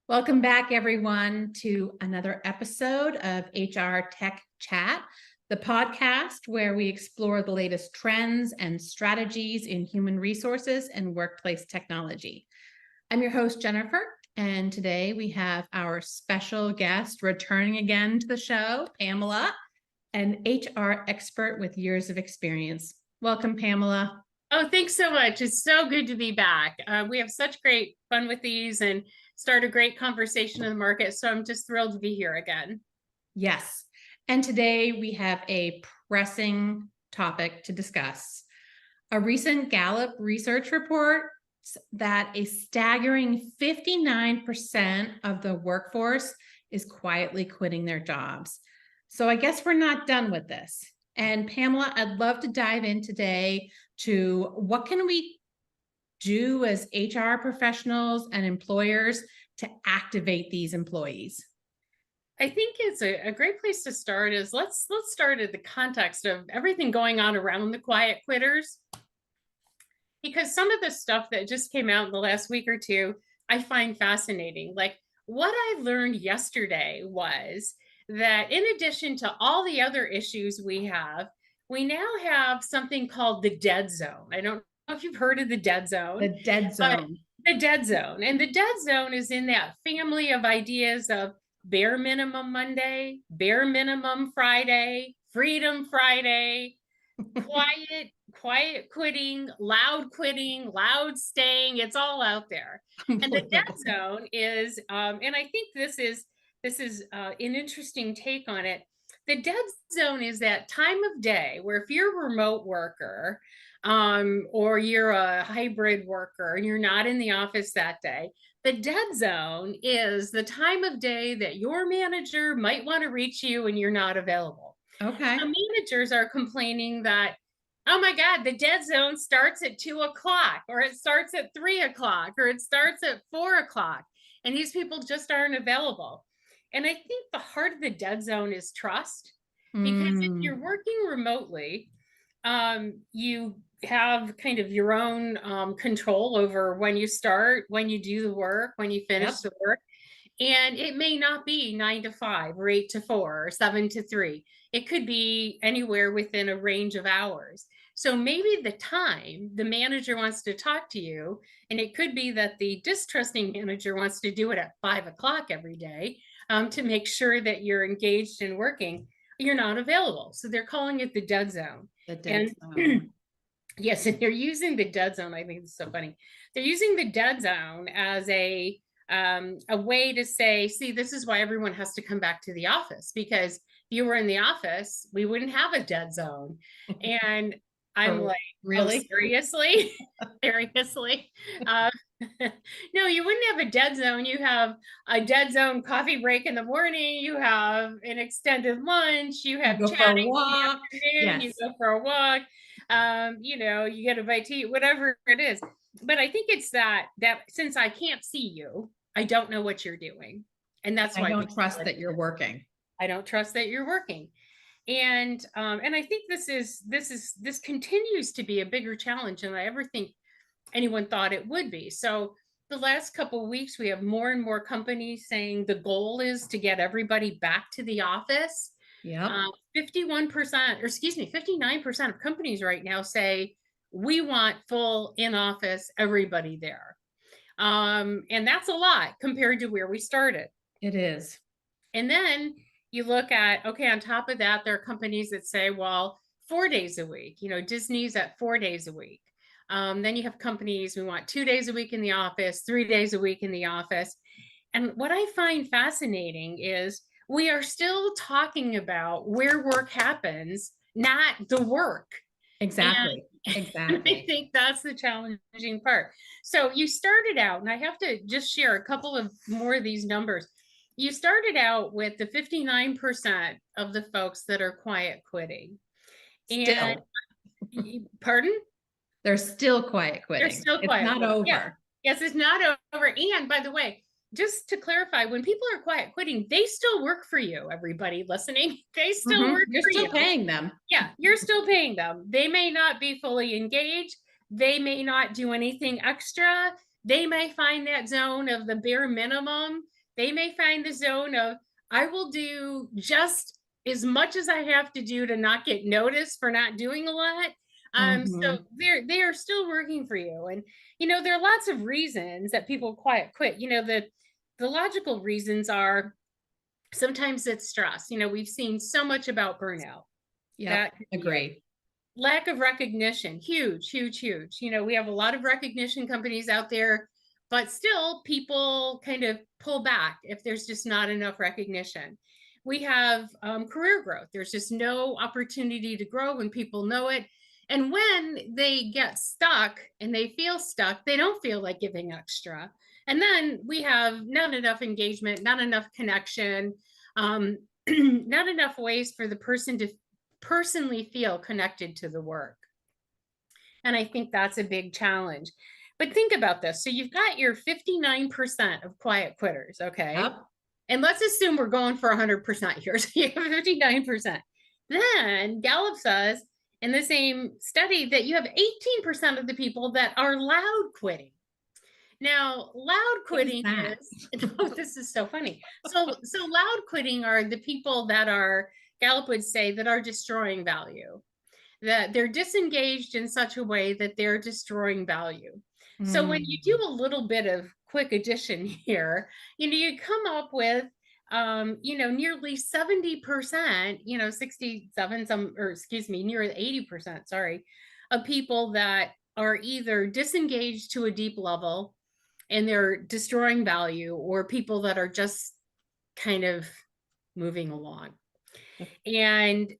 Welcome back, everyone, to another episode of HR Tech Chat, the podcast where we explore the latest trends and strategies in human resources and workplace technology. I'm your host, Jennifer, and today we have our special guest returning again to the show, Pamela, an HR expert with years of experience. Welcome, Pamela. Oh, thanks so much. It's so good to be back. We have such great fun with these and start a great conversation in the market. So I'm just thrilled to be here again. Yes. And today we have a pressing topic to discuss. A recent Gallup research report that a staggering 59% of the workforce is quietly quitting their jobs. So I guess we're not done with this. And Pamela, I'd love to dive in today to what can we do as HR professionals and employers to activate these employees? I think it's a great place to start is let's start at the context of everything going on around the quiet quitters. Because some of the stuff that just came out in the last week or two, I find fascinating. Like what I learned yesterday was that in addition to all the other issues we now have something called the dead zone. I don't know if you've heard of the dead zone. The dead zone. The dead zone. And the dead zone is in that family of ideas of bare minimum Monday, bare minimum Friday, freedom Friday, quiet quitting, loud staying. It's all out there. And the dead zone is, and I think this is an interesting take on it. The dead zone is that time of day where if you're a remote worker or you're a hybrid worker and you're not in the office that day, the dead zone is the time of day that your manager might want to reach you and you're not available. Okay. The managers are complaining that, oh my God, the dead zone starts at 2 o'clock, or it starts at 3 o'clock, or it starts at 4 o'clock. And these people just aren't available. And I think the heart of the dead zone is trust, because if you're working remotely, you have kind of your own control over when you start, when you do the work, when you finish the work. And it may not be 9 to 5 or 8 to 4 or 7 to 3. It could be anywhere within a range of hours. So maybe the time the manager wants to talk to you, and it could be that the distrusting manager wants to do it at 5 o'clock every day to make sure that you're engaged and working, you're not available. So they're calling it the dead zone. The dead zone. Yes, and they're using the dead zone. I think it's so funny. They're using the dead zone as a way to say, see, this is why everyone has to come back to the office, because if you were in the office, we wouldn't have a dead zone. And I'm like, really? Oh, seriously? Seriously? No, you wouldn't have a dead zone. You have a dead zone coffee break in the morning. You have an extended lunch. You have chatting in the afternoon. You go for a walk. You get a bite to eat, whatever it is. But I think it's that since I can't see you, I don't know what you're doing. And that's why I don't trust that you're working. I don't trust that you're working. And I think this continues to be a bigger challenge than I ever think anyone thought it would be. So the last couple of weeks, we have more and more companies saying the goal is to get everybody back to the office. Yeah. 59% of companies right now say we want full in-office, everybody there. And that's a lot compared to where we started. It is. And then you look at, okay, on top of that, there are companies that say, well, 4 days a week, Disney's at 4 days a week. Then you have companies, we want 2 days a week in the office, 3 days a week in the office. And what I find fascinating is we are still talking about where work happens, not the work. Exactly. Exactly. I think that's the challenging part. So you started out, and I have to just share a couple of more of these numbers. You started out with the 59% of the folks that are quiet quitting. Still. And pardon? They're still quiet quitting. They're still quiet. It's not over. Yeah. Yes, it's not over. And by the way, just to clarify, when people are quiet quitting, they still work for you, everybody listening. They still work for you. You're still paying them. Yeah, you're still paying them. They may not be fully engaged. They may not do anything extra. They may find that zone of the bare minimum They may find the zone of, I will do just as much as I have to do to not get noticed for not doing a lot. So Mhm. they are still working for you. And there are lots of reasons that people quiet quit. The logical reasons are sometimes it's stress. We've seen so much about burnout. Yep. That could be it. Agree. Lack of recognition, huge, huge, huge. We have a lot of recognition companies out there, but still people kind of pull back if there's just not enough recognition. We have career growth. There's just no opportunity to grow when people know it. And when they get stuck and they feel stuck, they don't feel like giving extra. And then we have not enough engagement, not enough connection, not enough ways for the person to personally feel connected to the work. And I think that's a big challenge. But think about this. So you've got your 59% of quiet quitters, okay? Yep. And let's assume we're going for 100% here. So you have 59%. Then Gallup says in the same study that you have 18% of the people that are loud quitting. Now, loud What is quitting that? is, oh, this is so funny. So loud quitting are the people that are, Gallup would say, that are destroying value, that they're disengaged in such a way that they're destroying value. So when you do a little bit of quick addition here, you come up with nearly 70%, 67, near 80%, sorry, of people that are either disengaged to a deep level and they're destroying value, or people that are just kind of moving along. And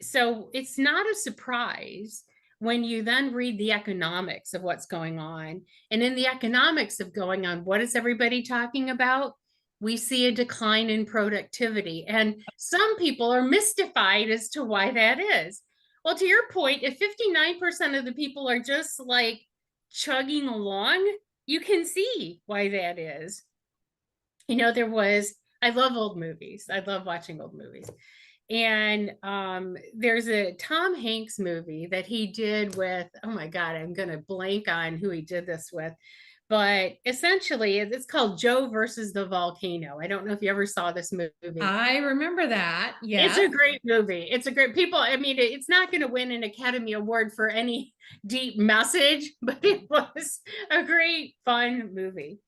so it's not a surprise when you then read the economics of what's going on. And in the economics of going on, what is everybody talking about? We see a decline in productivity. And some people are mystified as to why that is. Well, to your point, if 59% of the people are just like chugging along, you can see why that is. I love old movies. I love watching old movies. And there's a Tom Hanks movie that he did with, oh my God, I'm going to blank on who he did this with. But essentially, it's called Joe versus the Volcano. I don't know if you ever saw this movie. I remember that. It's Yes. a great movie. It's a great people. I mean, it's not going to win an Academy Award for any deep message, but it was a great, fun movie.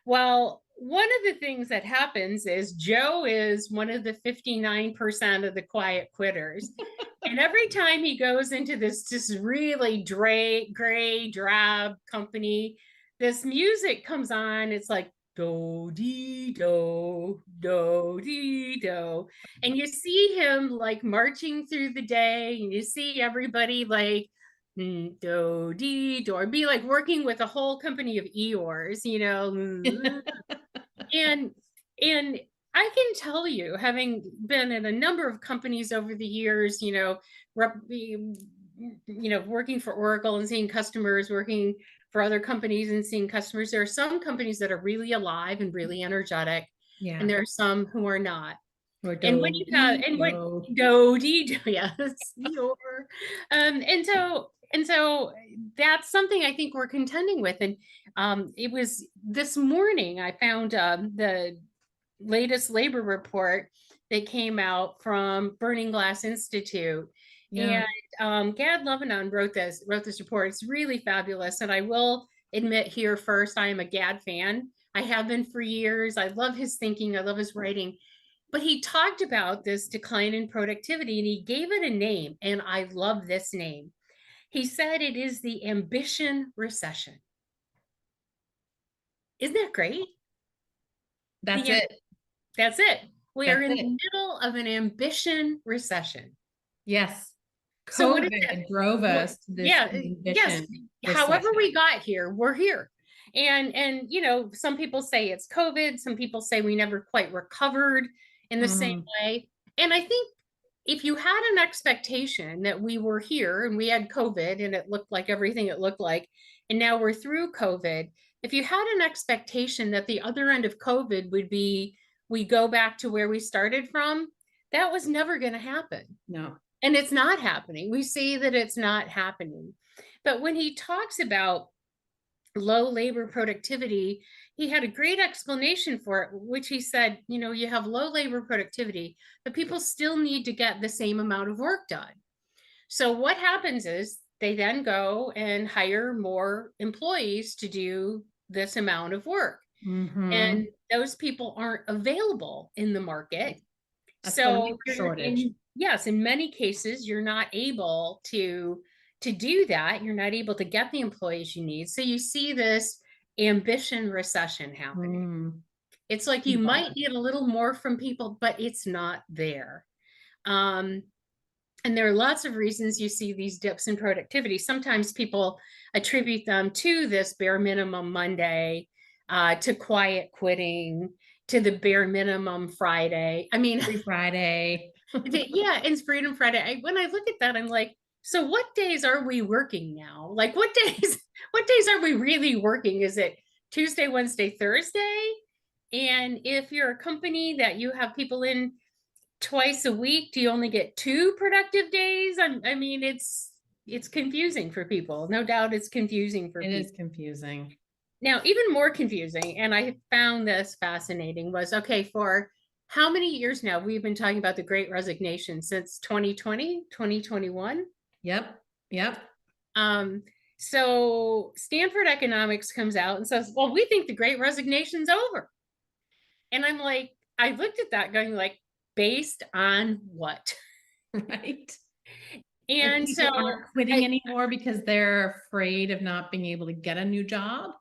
Well, one of the things that happens is Joe is one of the 59% of the quiet quitters. And every time he goes into this just really gray, drab company, this music comes on. It's like do dee do do dee do, and you see him like marching through the day, and you see everybody like do dee do, or be like working with a whole company of Eeyores, and and I can tell you, having been in a number of companies over the years, working for Oracle and seeing customers, working for other companies and seeing customers, there are some companies that are really alive and really energetic, and Yeah. there are some who are not. Or And when do, you have, and when do. Dodie, yes, and so that's something I think we're contending with. And it was this morning I found the latest labor report that came out from Burning Glass Institute. Yeah. And Gad Levanon wrote this report. It's really fabulous. And I will admit here first, I am a Gad fan. I have been for years. I love his thinking. I love his writing. But he talked about this decline in productivity and he gave it a name. And I love this name. He said it is the ambition recession. Isn't that great? That's The it. That's it. We are That's in the it. middle of an ambition recession. Yes. So what is it? COVID drove us to this Yeah, yes. ambition However recession. we got here, we're here. And some people say it's COVID, some people say we never quite recovered in the same way. And I think if you had an expectation that we were here and we had COVID and it looked like everything it looked like, and now we're through COVID, if you had an expectation that the other end of COVID would be we go back to where we started from, that was never going to happen. No. And it's not happening. We see that it's not happening. But when he talks about low labor productivity, he had a great explanation for it, which he said, you have low labor productivity, but people still need to get the same amount of work done. So what happens is they then go and hire more employees to do this amount of work. And those people aren't available in the market. That's the So labor shortage. yes, in many cases, you're not able to do that. You're not able to get the employees you need. So you see this ambition recession happening. It's like you might get a little more from people, but it's not there. And there are lots of reasons you see these dips in productivity. Sometimes people attribute them to this bare minimum Monday, to quiet quitting, to the bare minimum Friday. I mean, Free Friday. yeah, it's Freedom Friday. When I look at that, I'm like, so what days are we working now? Like what days are we really working? Is it Tuesday, Wednesday, Thursday? And if you're a company that you have people in twice a week, do you only get 2 productive days? I mean, it's confusing for people. No doubt it's confusing for people. It is confusing. Now, even more confusing, and I found this fascinating, was okay, for how many years now we've been talking about the Great Resignation, since 2020, 2021? Yep. So Stanford Economics comes out and says, well, we think the Great Resignation's over. And I'm like, I looked at that going like, based on what? Right. And people so aren't quitting anymore because they're afraid of not being able to get a new job.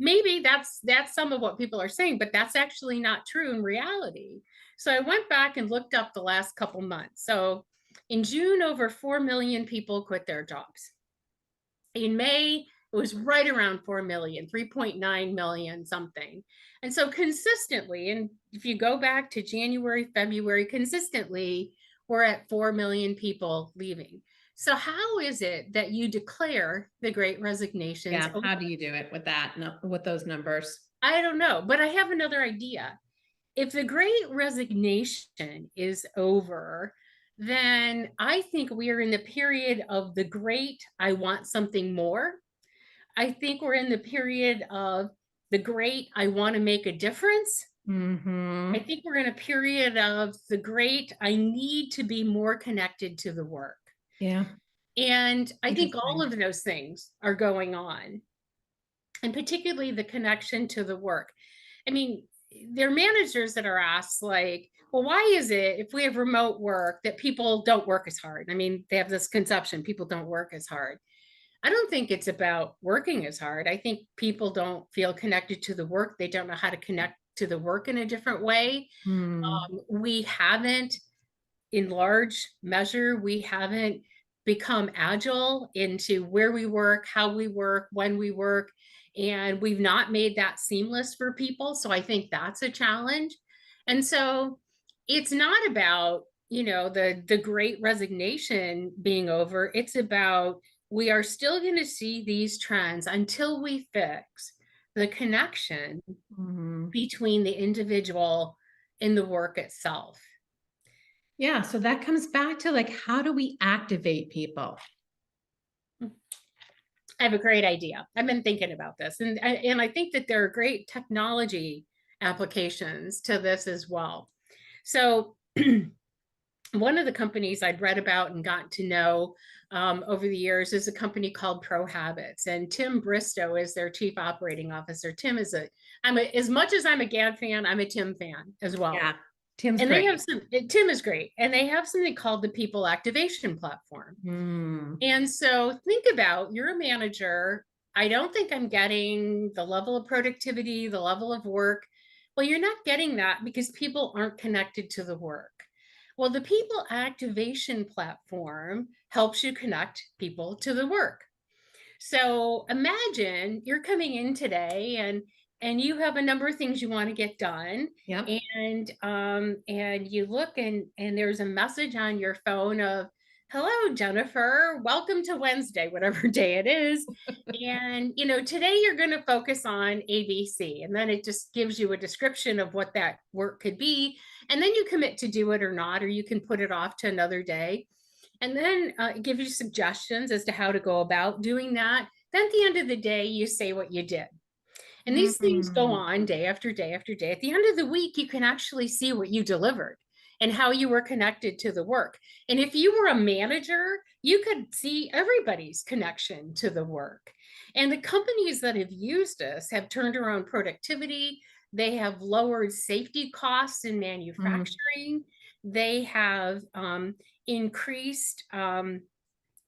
Maybe that's some of what people are saying, but that's actually not true in reality. So I went back and looked up the last couple months. So in June, over 4 million people quit their jobs. In May, it was right around 4 million, 3.9 million something. And so consistently, and if you go back to January, February, consistently, we're at 4 million people leaving. So how is it that you declare the Great Resignation? Yeah, how do you do it with that, with those numbers? I don't know, but I have another idea. If the Great Resignation is over, then I think we are in the period of the great I want something more. I think we're in the period of the great I want to make a difference. I think we're in a period of the great I need to be more connected to the work. Yeah. And I think all of those things are going on, and particularly the connection to the work. I mean, there are managers that are asked, like, well, why is it if we have remote work that people don't work as hard? I mean, they have this conception people don't work as hard. I don't think it's about working as hard. I think people don't feel connected to the work. They don't know how to connect to the work in a different way. We haven't, in large measure, we haven't become agile into where we work, how we work, when we work, and we've not made that seamless for people. So I think that's a challenge. And so it's not about, the Great Resignation being over. It's about, we are still going to see these trends until we fix the connection between the individual and the work itself. Yeah, so that comes back to like, how do we activate people? I have a great idea. I've been thinking about this, and I think that there are great technology applications to this as well. So one of the companies I'd read about and gotten to know over the years is a company called Pro Habits, and Tim Bristow is their chief operating officer. Tim is as much as I'm a Gad fan, I'm a Tim fan as well. Yeah. Tim's and great. They have Tim is great, and they have something called the People Activation Platform. And so think about, you're a manager. I don't think I'm getting the level of productivity, the level of work. Well, you're not getting that because people aren't connected to the work. Well, the People Activation Platform helps you connect people to the work. So imagine you're coming in today and you have a number of things you want to get done. Yep. And you look and there's a message on your phone of, hello, Jennifer, welcome to Wednesday, whatever day it is. And, today you're going to focus on ABC. And then it just gives you a description of what that work could be. And then you commit to do it or not, or you can put it off to another day. And then give you suggestions as to how to go about doing that. Then at the end of the day, you say what you did. And these things go Mm. on day after day after day. At the end of the week, you can actually see what you delivered and how you were connected to the work. And if you were a manager, you could see everybody's connection to the work. And the companies that have used this have turned around productivity. They have lowered safety costs in Mm. manufacturing. They have increased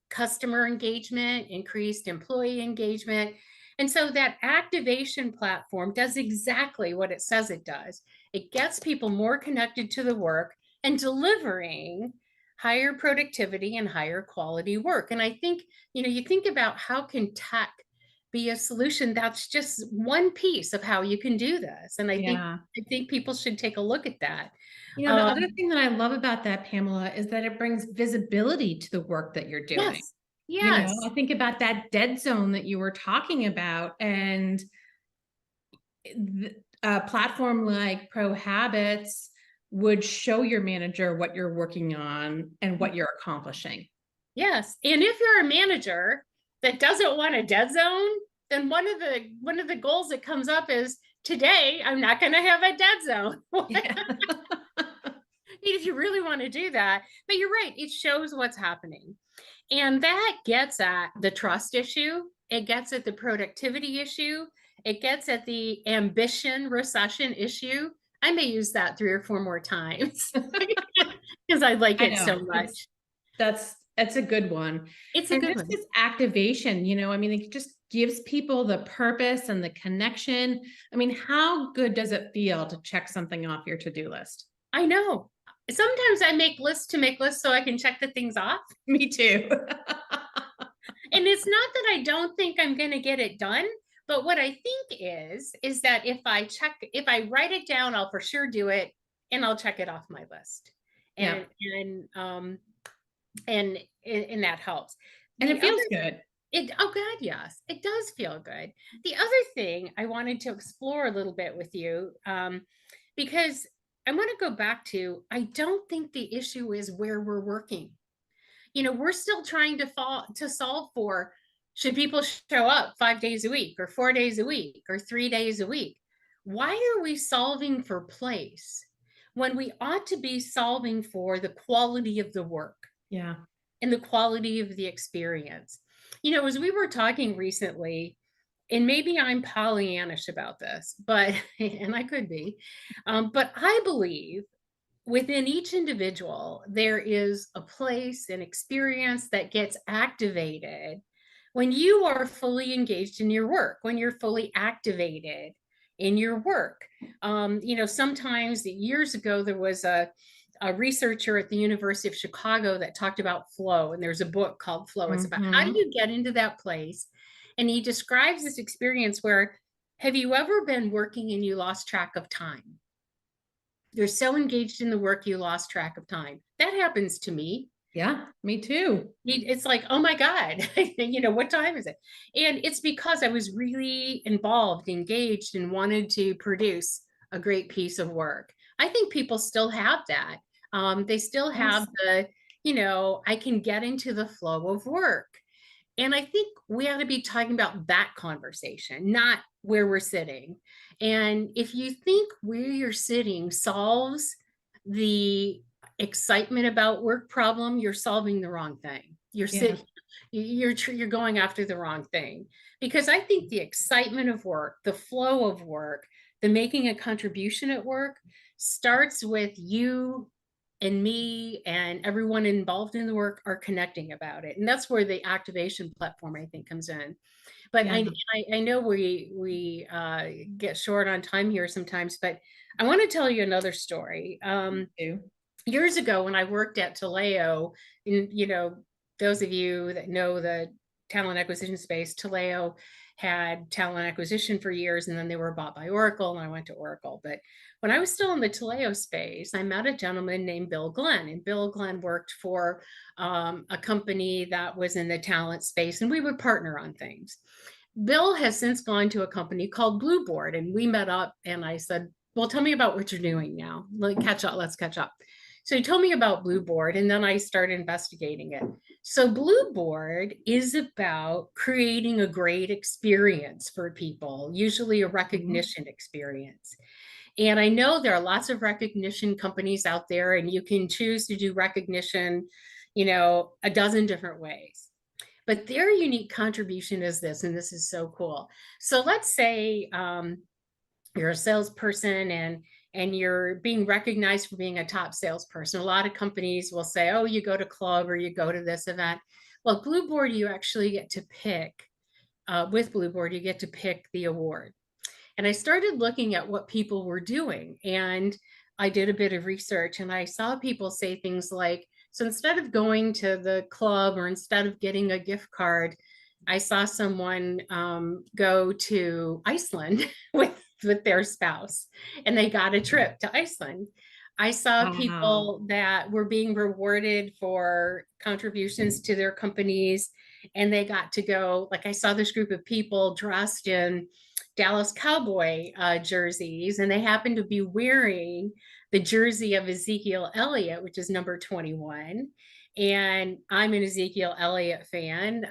customer engagement, increased employee engagement. And so that activation platform does exactly what it says it does. It gets people more connected to the work and delivering higher productivity and higher quality work. And I think, you think about how can tech be a solution. That's just one piece of how you can do this. And Yeah. I think people should take a look at that. The Um, other thing that I love about that, Pamela, is that it brings visibility to the work that you're doing. yes, yes. I think about that dead zone that you were talking about, and a platform like Pro Habits would show your manager what you're working on and what you're accomplishing. Yes. And if you're a manager that doesn't want a dead zone, then one of the goals that comes up is today I'm not going to have a dead zone. Yeah. If you really want to do that. But you're right, it shows what's happening. And that gets at the trust issue. It gets at the productivity issue. It gets at the ambition recession issue. I may use that 3 or 4 more times because I like I it know. so much. That's a good one. It's a And good just one. this activation, it just gives people the purpose and the connection. How good does it feel to check something off your to-do list? I know. Sometimes I make lists to make lists so I can check the things off. Me too. And it's not that I don't think I'm going to get it done, but what I think is that if I write it down, I'll for sure do it and I'll check it off my list. Yeah. And that helps. And The it feels other good. Oh God, yes, it does feel good. The other thing I wanted to explore a little bit with you, because I want to go back to, I don't think the issue is where we're working. We're still trying to solve for, should people show up 5 days a week or 4 days a week or 3 days a week? Why are we solving for place when we ought to be solving for the quality of the work Yeah. and the quality of the experience? As we were talking recently, and maybe I'm Pollyannish about this, but, and I could be, but I believe within each individual, there is a place and experience that gets activated when you are fully engaged in your work, when you're fully activated in your work. Sometimes years ago, there was a researcher at the University of Chicago that talked about flow, and there's a book called Flow. It's about how do Mhm. you get into that place? And he describes this experience where, have you ever been working and you lost track of time? You're so engaged in the work, you lost track of time. That happens to me. Yeah, me too. It's like, oh my God, what time is it? And it's because I was really involved, engaged, and wanted to produce a great piece of work. I think people still have that. They still have Yes. I can get into the flow of work. And I think we ought to be talking about that conversation, not where we're sitting. And if you think where you're sitting solves the excitement about work problem, you're solving the wrong thing. Yeah. You're going after the wrong thing. Because I think the excitement of work, the flow of work, the making a contribution at work starts with you and me and everyone involved in the work are connecting about it. And that's where the activation platform, I think, comes in. But Yeah. I know we get short on time here sometimes, but I want to tell you another story. Too. Years ago when I worked at Taleo, and those of you that know the talent acquisition space, Taleo had talent acquisition for years, and then they were bought by Oracle, and I went to Oracle. But when I was still in the Taleo space, I met a gentleman named Bill Glenn, and Bill Glenn worked for a company that was in the talent space, and we would partner on things. Bill has since gone to a company called Blueboard, and we met up, and I said, well, tell me about what you're doing now. Let's catch up. So he told me about Blue Board, and then I started investigating it. So Blue Board is about creating a great experience for people, usually a recognition experience. And I know there are lots of recognition companies out there, and you can choose to do recognition, a dozen different ways. But their unique contribution is this, and this is so cool. So let's say you're a salesperson and you're being recognized for being a top salesperson. A lot of companies will say, oh, you go to club or you go to this event. Well, Blue Board, you actually get to pick, with Blue Board, you get to pick the award. And I started looking at what people were doing. And I did a bit of research and I saw people say things like, so instead of going to the club or instead of getting a gift card, I saw someone go to Iceland with their spouse and they got a trip to Iceland. I saw Wow. people that were being rewarded for contributions to their companies and they got to go, like I saw this group of people dressed in Dallas Cowboy jerseys, and they happened to be wearing the jersey of Ezekiel Elliott, which is number 21. And I'm an Ezekiel Elliott fan.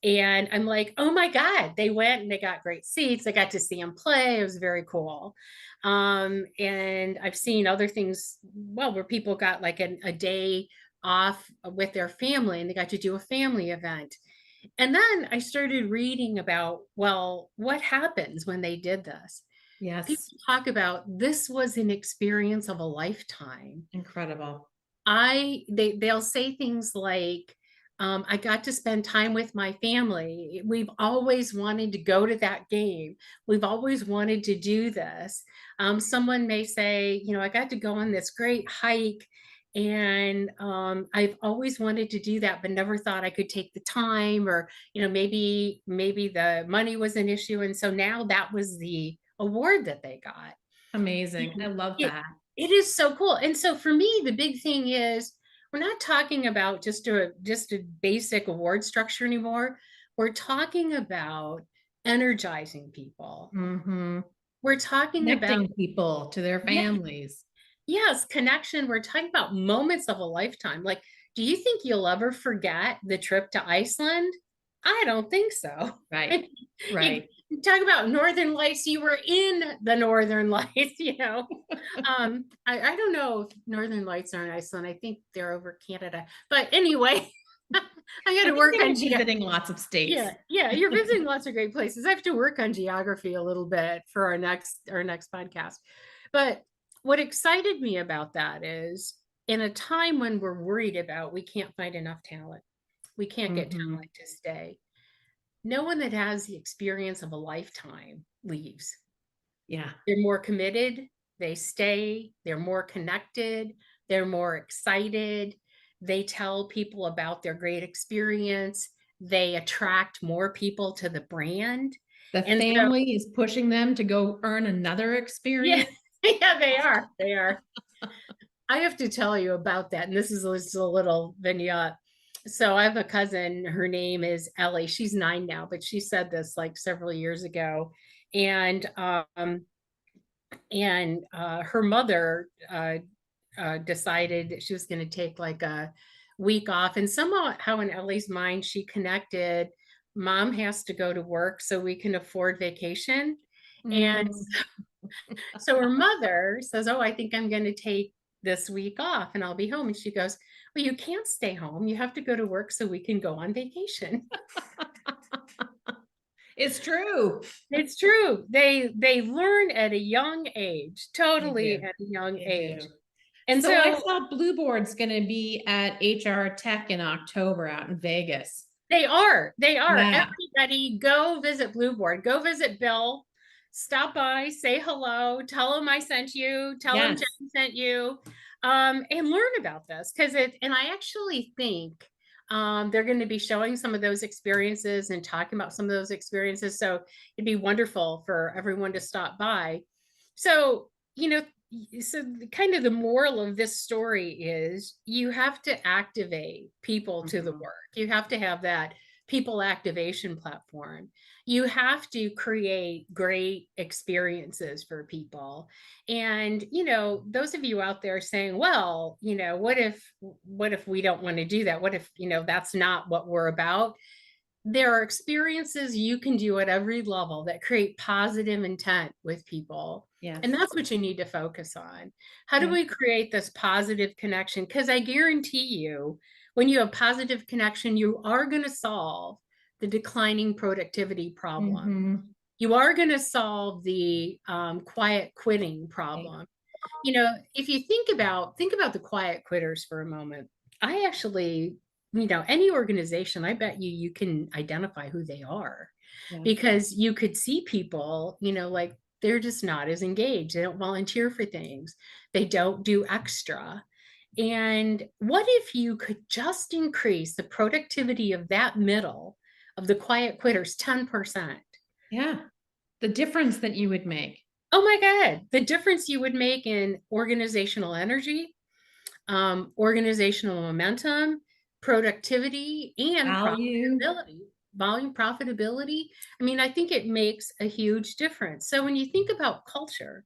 And I'm like, oh my God, they went and they got great seats. I got to see him play. It was very cool. And I've seen other things, well, where people got like a day off with their family and they got to do a family event. And then I started reading about, well, what happens when they did this? People Yes. talk about this was an experience of a lifetime. Incredible. They'll say things like, I got to spend time with my family. We've always wanted to go to that game. We've always wanted to do this. Someone may say, I got to go on this great hike and I've always wanted to do that, but never thought I could take the time or, maybe the money was an issue. And so now that was the award that they got. Amazing. I love It, that. it is so cool. And so for me, the big thing is we're not talking about just a basic award structure anymore. We're talking about energizing people. Mm-hmm. We're talking about, Connecting people to their yeah, families. yes, connection. We're talking about moments of a lifetime. Like, do you think you'll ever forget the trip to Iceland? I don't think so. Right. You Right. talk about Northern Lights, you were in the Northern Lights, I don't know if Northern Lights are in Iceland. I think they're over Canada. But anyway, I'm I going to think work they on were visiting lots of states. yeah, you're visiting lots of great places. I have to work on geography a little bit for our next podcast. But what excited me about that is in a time when we're worried about we can't find enough talent, we can't get Mm-hmm. talent to stay. No one that has the experience of a lifetime leaves. Yeah. They're more committed, they stay, they're more connected, they're more excited. They tell people about their great experience. They attract more people to the brand. The And so, family is pushing them to go earn another yeah, experience. yeah, they are. They are. I have to tell you about that. And this is just a little vignette. So I have a cousin, her name is Ellie. She's 9 now, but she said this like several years ago. And her mother decided that she was going to take like a week off. And somehow, how in Ellie's mind, she connected mom has to go to work so we can afford vacation. And Mm. so her mother says, oh, I think I'm going to take this week off and I'll be home. And she goes, well, you can't stay home. You have to go to work so we can go on vacation. It's true. It's true. They learn at a young age, They totally do. at a young They age. do. And So I so saw Blue Board's going to be at HR Tech in October out in Vegas. they are. Yeah. Everybody go visit Blue Board. Go visit Bill. Stop by, say hello, tell him I sent you, tell him Yes. Jen sent you, and learn about this. And I actually think they're going to be showing some of those experiences and talking about some of those experiences. So it'd be wonderful for everyone to stop by. So, kind of the moral of this story is you have to activate people to the Mhm. work. You have to have that people activation platform. You have to create great experiences for people. And, those of you out there saying, well, what if we don't want to do that? What if, that's not what we're about? There are experiences you can do at every level that create positive intent with people. Yes. And that's what you need to focus on. How do Yeah. we create this positive connection? Because I guarantee you, when you have positive connection, you are going to solve the declining productivity problem. Mm-hmm. You are going to solve the quiet quitting problem. If you think about the quiet quitters for a moment. I actually, any organization, I bet you can identify who they are, Yeah. because you could see people, like they're just not as engaged. They don't volunteer for things. They don't do extra. And what if you could just increase the productivity of that middle of the quiet quitters 10%? Yeah. The difference that you would make. Oh my God, the difference you would make in organizational energy, organizational momentum, productivity, and Value. profitability. I mean, I think it makes a huge difference. So when you think about culture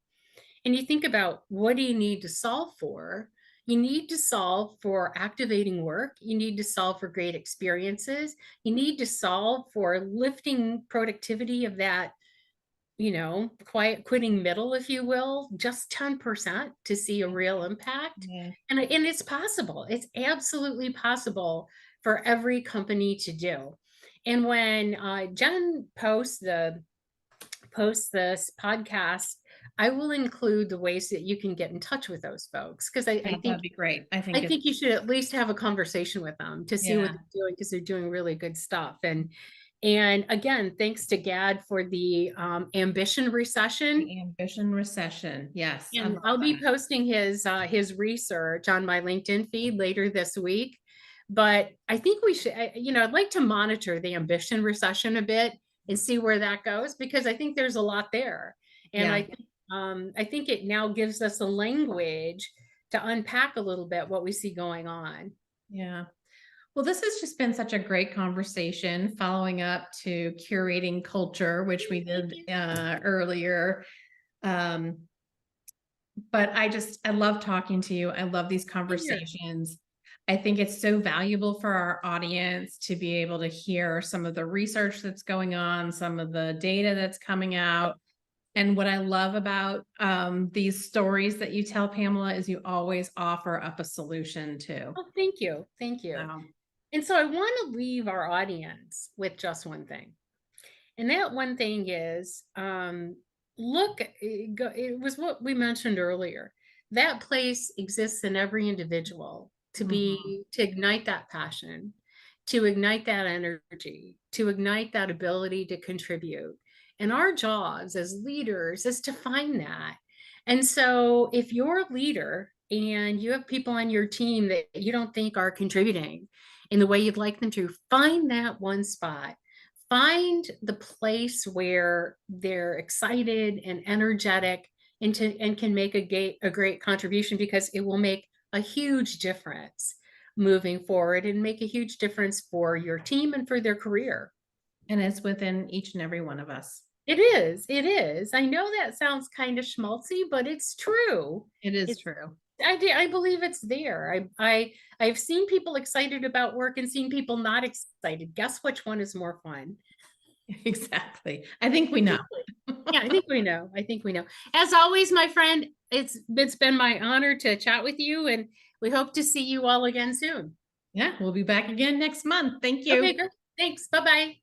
and you think about what do you need to solve for, you need to solve for activating work. You need to solve for great experiences. You need to solve for lifting productivity of that, quiet quitting middle, if you will, just 10% to see a real impact. Yeah. And it's possible. It's absolutely possible for every company to do. And when Jen posts this podcast, I will include the ways that you can get in touch with those folks, because I think that'd be great. I think you should at least have a conversation with them to see what Yeah. they're doing, because they're doing really good stuff. And again, thanks to Gad for the ambition recession. The ambition recession. Yes. And I'll be posting his research on my LinkedIn feed later this week. But I think we should, I'd like to monitor the ambition recession a bit and see where that goes, because I think there's a lot there. And I think it now gives us a language to unpack a little bit what we see going on. Yeah. Well, this has just been such a great conversation, following up to curating culture, which we did earlier. But I love talking to you. I love these conversations. I think it's so valuable for our audience to be able to hear some of the research that's going on, some of the data that's coming out. And what I love about these stories that you tell, Pamela, is you always offer up a solution too. Oh, thank you. Thank you. And so I want to leave our audience with just one thing. And that one thing is, it was what we mentioned earlier. That place exists in every individual to ignite that passion, to ignite that energy, to ignite that ability to contribute. And our jobs as leaders is to find that. And so if you're a leader and you have people on your team that you don't think are contributing in the way you'd like them to, find that one spot. Find the place where they're excited and energetic and can make a great contribution, because it will make a huge difference moving forward and make a huge difference for your team and for their career. And it's within each and every one of us. It is. It is. I know that sounds kind of schmaltzy, but it's true. It's true. I believe it's there. I've seen people excited about work and seen people not excited. Guess which one is more fun? Exactly. I think we know. Yeah, I think we know. As always, my friend, it's been my honor to chat with you, and we hope to see you all again soon. Yeah, we'll be back again next month. Thank you. Okay, good. Thanks. Bye-bye.